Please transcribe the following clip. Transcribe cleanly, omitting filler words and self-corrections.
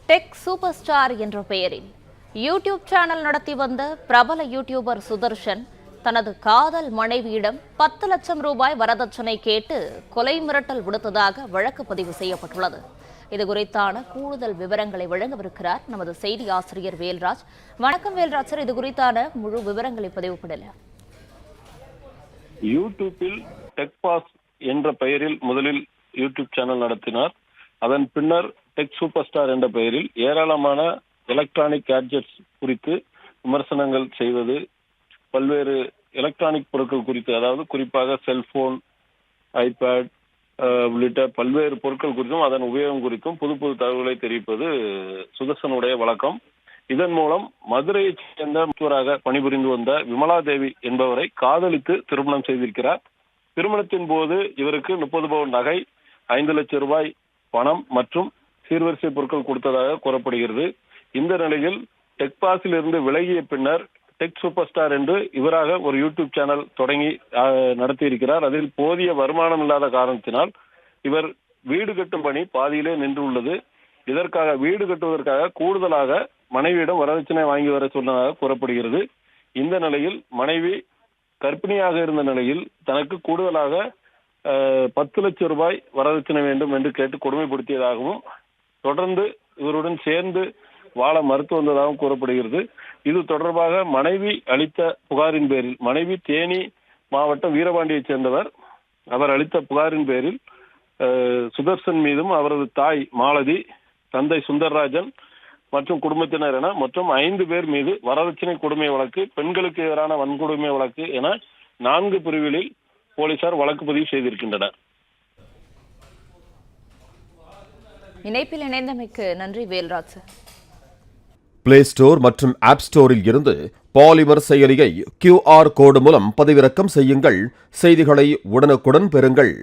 Tech super star என்ற பெயரில் YouTube channel நடத்தி வந்த பிரபல யூடியூபர் சுதர்ஷன் தனது காதல் மனைவியிடம் 10 லட்சம் ரூபாய் வரதட்சணை கேட்டு கொலை மிரட்டல் விடுத்ததாக வழக்கு பதிவு செய்யப்பட்டுள்ளது. இதுகுறித்தான கூடுதல் விவரங்களை வழங்கவிருக்கிறார் நமது செய்தி ஆசிரியர் வேல்ராஜ். வணக்கம் வேல்ராஜ் சார், இது குறித்தான முழு விவரங்களை பதிவு பண்ணலாம். யூடியூப்பில் டெக்பாஸ் என்ற பெயரில் முதலில் யூடியூப் சேனல் நடத்தினார். அதன் பின்னர் டெக் சூப்பர் ஸ்டார் என்ற பெயரில் ஏராளமான எலக்ட்ரானிக் கேட்ஜெட்ஸ் குறித்து விமர்சனங்கள் செய்வது, பல்வேறு எலக்ட்ரானிக் பொருட்கள் குறித்து, அதாவது குறிப்பாக செல்போன், ஐபேட் உள்ளிட்ட பல்வேறு பொருட்கள் குறித்தும் அதன் உபயோகம் குறித்தும் புது புது தகவல்களை தெரிவிப்பது சுதர்சனுடைய வழக்கம். இதன் மூலம் மதுரையைச் சேர்ந்த மருத்துவராக பணிபுரிந்து வந்த விமலா தேவி என்பவரை காதலித்து திருமணம் செய்திருக்கிறார். திருமணத்தின் போது இவருக்கு 30 பவுன் நகை, 5 லட்சம் ரூபாய் பணம் மற்றும் சீர்வரிசை பொருட்கள் கொடுத்ததாக கூறப்படுகிறது. இந்த நிலையில் டெக்பாஸில் இருந்து விலகிய பின்னர் டெக் சூப்பர் ஸ்டார் என்று இவராக ஒரு யூடியூப் சேனல் தொடங்கி நடத்தியிருக்கிறார். அதில் போதிய வருமானம் இல்லாத காரணத்தினால் இவர் வீடு கட்டும் பணி பாதியிலே நின்றுள்ளது. இதற்காக வீடு கட்டுவதற்காக கூடுதலாக மனைவியிடம் வரதட்சணை வாங்கி வர சொன்னதாக கூறப்படுகிறது. இந்த நிலையில் மனைவி கர்ப்பிணியாக இருந்த நிலையில் தனக்கு கூடுதலாக 10 லட்சம் ரூபாய் வரதட்சணை வேண்டும் என்று கேட்டு கொடுமைப்படுத்தியதாகவும் தொடர்ந்து இவருடன் சேர்ந்து வாழ மறுத்து வந்ததாகவும் கூறப்படுகிறது. இது தொடர்பாக மனைவி அளித்த புகாரின் பேரில், மனைவி தேனி மாவட்டம் வீரபாண்டியைச் சேர்ந்தவர், அவர் அளித்த புகாரின் பேரில் சுதர்சன் மீதும் அவரது தாய் மாலதி, தந்தை சுந்தர்ராஜன் மற்றும் குடும்பத்தினர் என மொத்தம் 5 பேர் மீது வரதட்சணை கொடுமை வழக்கு, பெண்களுக்கு எதிரான வன்கொடுமை வழக்கு என 4 பிரிவுகளில் போலீசார் வழக்கு பதிவு செய்திருக்கின்றனர். இணைப்பில் இணைந்தமைக்கு நன்றி வேல்ராஜ். பிளே ஸ்டோர் மற்றும் ஆப் ஸ்டோரில் இருந்து பாலிமர் செயலியை QR கோடு மூலம் பதிவிறக்கம் செய்யுங்கள். செய்திகளை உடனுக்குடன் பெறுங்கள்.